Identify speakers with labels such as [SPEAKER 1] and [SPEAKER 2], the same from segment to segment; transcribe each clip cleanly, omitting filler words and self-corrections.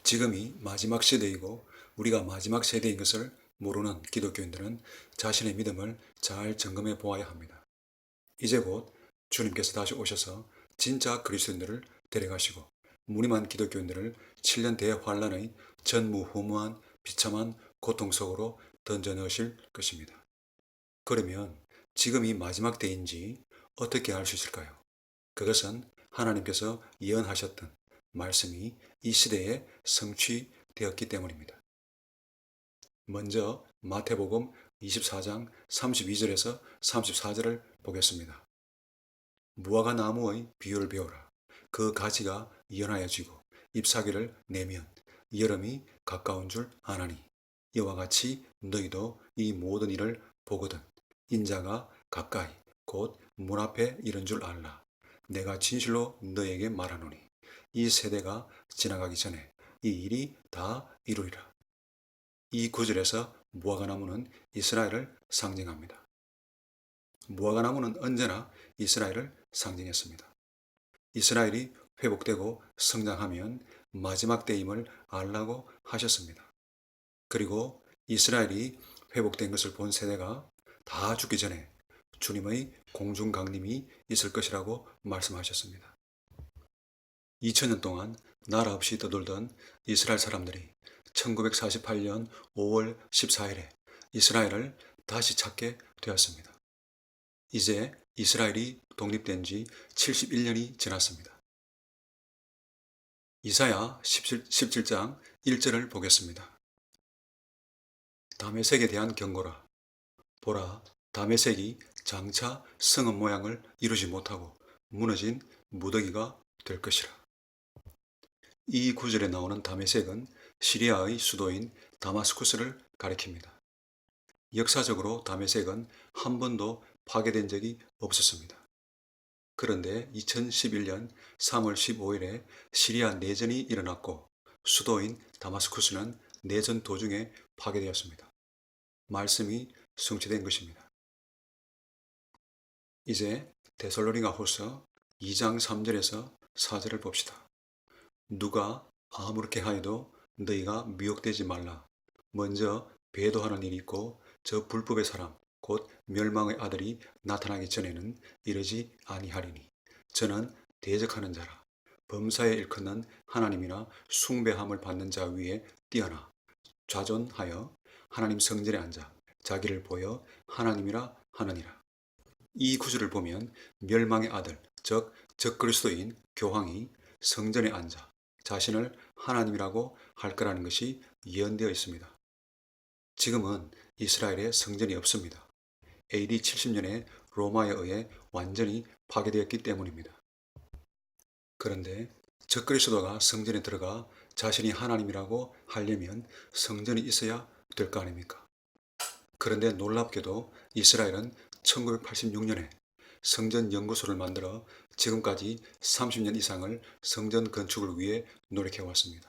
[SPEAKER 1] 지금이 마지막 시대이고 우리가 마지막 세대인 것을 모르는 기독교인들은 자신의 믿음을 잘 점검해 보아야 합니다. 이제 곧 주님께서 다시 오셔서 진짜 그리스도인들을 데려가시고 무림한 기독교인들을 7년 대환란의 전무후무한 비참한 고통 속으로 던져 넣으실 것입니다. 그러면 지금이 마지막 때인지 어떻게 알 수 있을까요? 그것은 하나님께서 예언하셨던 말씀이 이 시대에 성취되었기 때문입니다. 먼저 마태복음 24장 32절에서 34절을 보겠습니다. 무화과 나무의 비유를 배우라. 그 가지가 연하여 지고 잎사귀를 내면 여름이 가까운 줄 아나니 이와 같이 너희도 이 모든 일을 보거든 인자가 가까이 곧 문 앞에 이른 줄 알라. 내가 진실로 너에게 말하노니 이 세대가 지나가기 전에 이 일이 다 이루리라. 이 구절에서 무화과나무는 이스라엘을 상징합니다. 무화과나무는 언제나 이스라엘을 상징했습니다. 이스라엘이 회복되고 성장하면 마지막 때임을 알라고 하셨습니다. 그리고 이스라엘이 회복된 것을 본 세대가 다 죽기 전에 주님의 공중 강림이 있을 것이라고 말씀하셨습니다. 2000년 동안 나라 없이 떠돌던 이스라엘 사람들이 1948년 5월 14일에 이스라엘을 다시 찾게 되었습니다. 이제 이스라엘이 독립된 지 71년이 지났습니다. 이사야 17장 1절을 보겠습니다. 다메섹에 대한 경고라. 보라, 다메섹이 장차 성읍 모양을 이루지 못하고 무너진 무더기가 될 것이라. 이 구절에 나오는 다메섹은 시리아의 수도인 다마스쿠스를 가리킵니다. 역사적으로 다메섹은 한 번도 파괴된 적이 없었습니다. 그런데 2011년 3월 15일에 시리아 내전이 일어났고 수도인 다마스쿠스는 내전 도중에 파괴되었습니다. 말씀이 성취된 것입니다. 이제 데살로니가 후서 2장 3절에서 4절을 봅시다. 누가 아무렇게 하여도 너희가 미혹되지 말라. 먼저 배도하는 일이 있고 저 불법의 사람 곧 멸망의 아들이 나타나기 전에는 이르지 아니하리니 저는 대적하는 자라. 범사에 일컫는 하나님이나 숭배함을 받는 자 위에 뛰어나 좌존하여 하나님 성전에 앉아 자기를 보여 하나님이라 하느니라. 이 구절을 보면 멸망의 아들 즉 적그리스도인 교황이 성전에 앉아 자신을 하나님이라고 할 거라는 것이 예언되어 있습니다. 지금은 이스라엘에 성전이 없습니다. AD 70년에 로마에 의해 완전히 파괴되었기 때문입니다. 그런데 적그리스도가 성전에 들어가 자신이 하나님이라고 하려면 성전이 있어야 될 거 아닙니까? 그런데 놀랍게도 이스라엘은 1986년에 성전 연구소를 만들어 지금까지 30년 이상을 성전 건축을 위해 노력해왔습니다.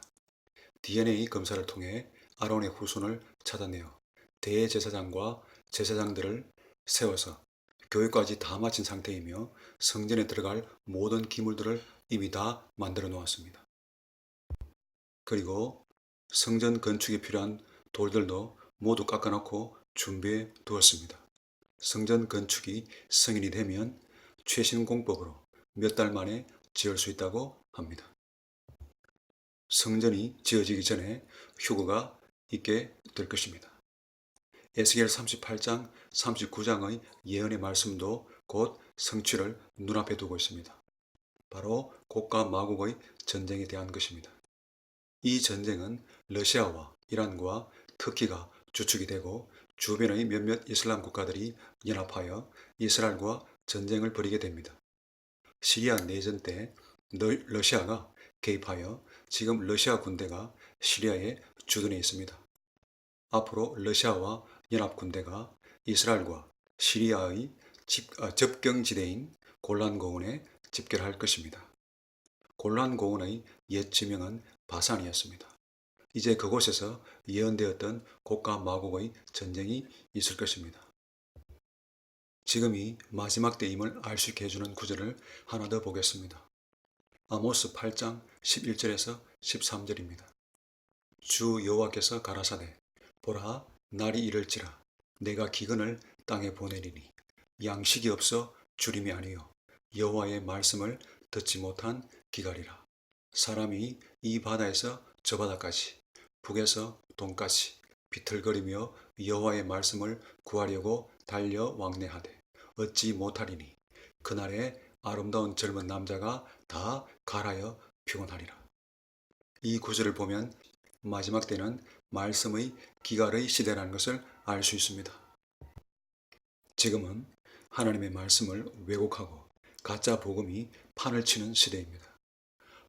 [SPEAKER 1] DNA 검사를 통해 아론의 후손을 찾아내어 대제사장과 제사장들을 세워서 교육까지 다 마친 상태이며 성전에 들어갈 모든 기물들을 이미 다 만들어 놓았습니다. 그리고 성전 건축에 필요한 돌들도 모두 깎아놓고 준비해 두었습니다. 성전 건축이 성인이 되면 최신 공법으로 몇 달 만에 지을 수 있다고 합니다. 성전이 지어지기 전에 휴거가 있게 될 것입니다. 에스겔 38장, 39장의 예언의 말씀도 곧 성취를 눈앞에 두고 있습니다. 바로 곡과 마곡의 전쟁에 대한 것입니다. 이 전쟁은 러시아와 이란과 터키가 주축이 되고 주변의 몇몇 이슬람 국가들이 연합하여 이스라엘과 전쟁을 벌이게 됩니다. 시리아 내전 때 러시아가 개입하여 지금 러시아 군대가 시리아에 주둔해 있습니다. 앞으로 러시아와 연합군대가 이스라엘과 시리아의 접경지대인 골란고원에 집결할 것입니다. 골란고원의 옛 지명은 바산이었습니다. 이제 그곳에서 예언되었던 곡과 마곡의 전쟁이 있을 것입니다. 지금이 마지막 때임을 알 수 있게 해주는 구절을 하나 더 보겠습니다. 아모스 8장 11절에서 13절입니다. 주 여호와께서 가라사대 보라 날이 이를지라 내가 기근을 땅에 보내리니 양식이 없어 주림이 아니요 여호와의 말씀을 듣지 못한 기갈이라. 사람이 이 바다에서 저 바다까지 북에서 동까지 비틀거리며 여호와의 말씀을 구하려고 달려 왕래하되 얻지 못하리니 그날에 아름다운 젊은 남자가 다 갈아여 피곤하리라. 이 구절을 보면 마지막 때는 말씀의 기갈의 시대라는 것을 알 수 있습니다. 지금은 하나님의 말씀을 왜곡하고 가짜 복음이 판을 치는 시대입니다.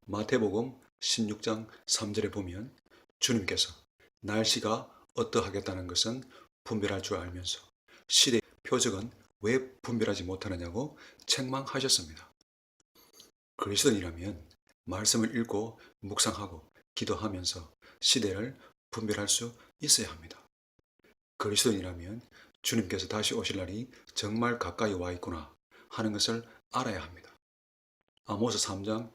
[SPEAKER 1] 마태복음 16장 3절에 보면 주님께서 날씨가 어떠하겠다는 것은 분별할 줄 알면서 시대의 표적은 왜 분별하지 못하느냐고 책망하셨습니다. 그리스도인이라면 말씀을 읽고 묵상하고 기도하면서 시대를 분별할 수 있어야 합니다. 그리스도인이라면 주님께서 다시 오실 날이 정말 가까이 와 있구나 하는 것을 알아야 합니다. 아모스 3장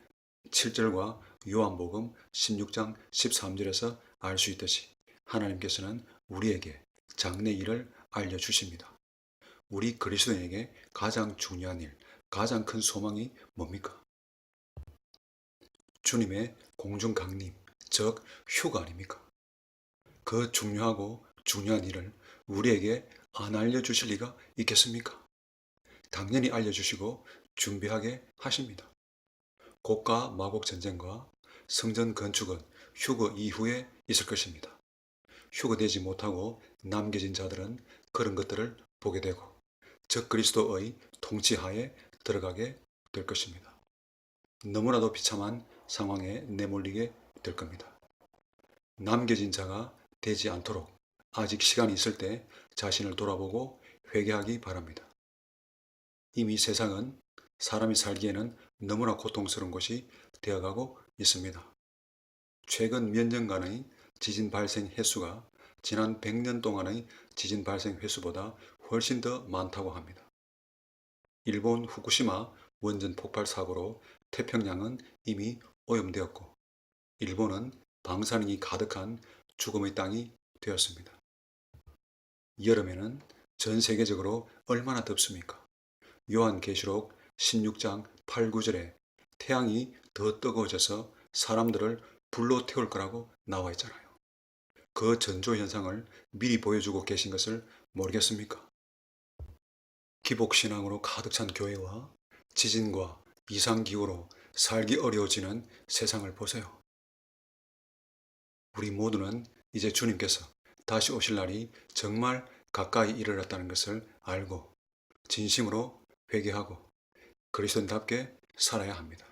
[SPEAKER 1] 7절과 요한복음 16장 13절에서 알 수 있듯이 하나님께서는 우리에게 장래일을 알려주십니다. 우리 그리스도인에게 가장 중요한 일, 가장 큰 소망이 뭡니까? 주님의 공중 강림, 즉 휴가 아닙니까? 그 중요하고 중요한 일을 우리에게 안 알려주실 리가 있겠습니까? 당연히 알려주시고 준비하게 하십니다. 고가 마곡 전쟁과 성전 건축은 휴거 이후에 있을 것입니다. 휴거되지 못하고 남겨진 자들은 그런 것들을 보게 되고 적그리스도의 통치하에 들어가게 될 것입니다. 너무나도 비참한 상황에 내몰리게 될 겁니다. 남겨진 자가 되지 않도록 아직 시간이 있을 때 자신을 돌아보고 회개하기 바랍니다. 이미 세상은 사람이 살기에는 너무나 고통스러운 곳이 되어가고 있습니다. 최근 몇 년간의 지진 발생 횟수가 지난 100년 동안의 지진 발생 횟수보다 훨씬 더 많다고 합니다. 일본 후쿠시마 원전 폭발 사고로 태평양은 이미 오염되었고 일본은 방사능이 가득한 죽음의 땅이 되었습니다. 여름에는 전 세계적으로 얼마나 덥습니까? 요한계시록 16장 8, 9절에 태양이 더 뜨거워져서 사람들을 불로 태울 거라고 나와 있잖아요. 그 전조현상을 미리 보여주고 계신 것을 모르겠습니까? 기복신앙으로 가득 찬 교회와 지진과 이상기후로 살기 어려워지는 세상을 보세요. 우리 모두는 이제 주님께서 다시 오실 날이 정말 가까이 이르렀다는 것을 알고 진심으로 회개하고 그리스도인답게 살아야 합니다.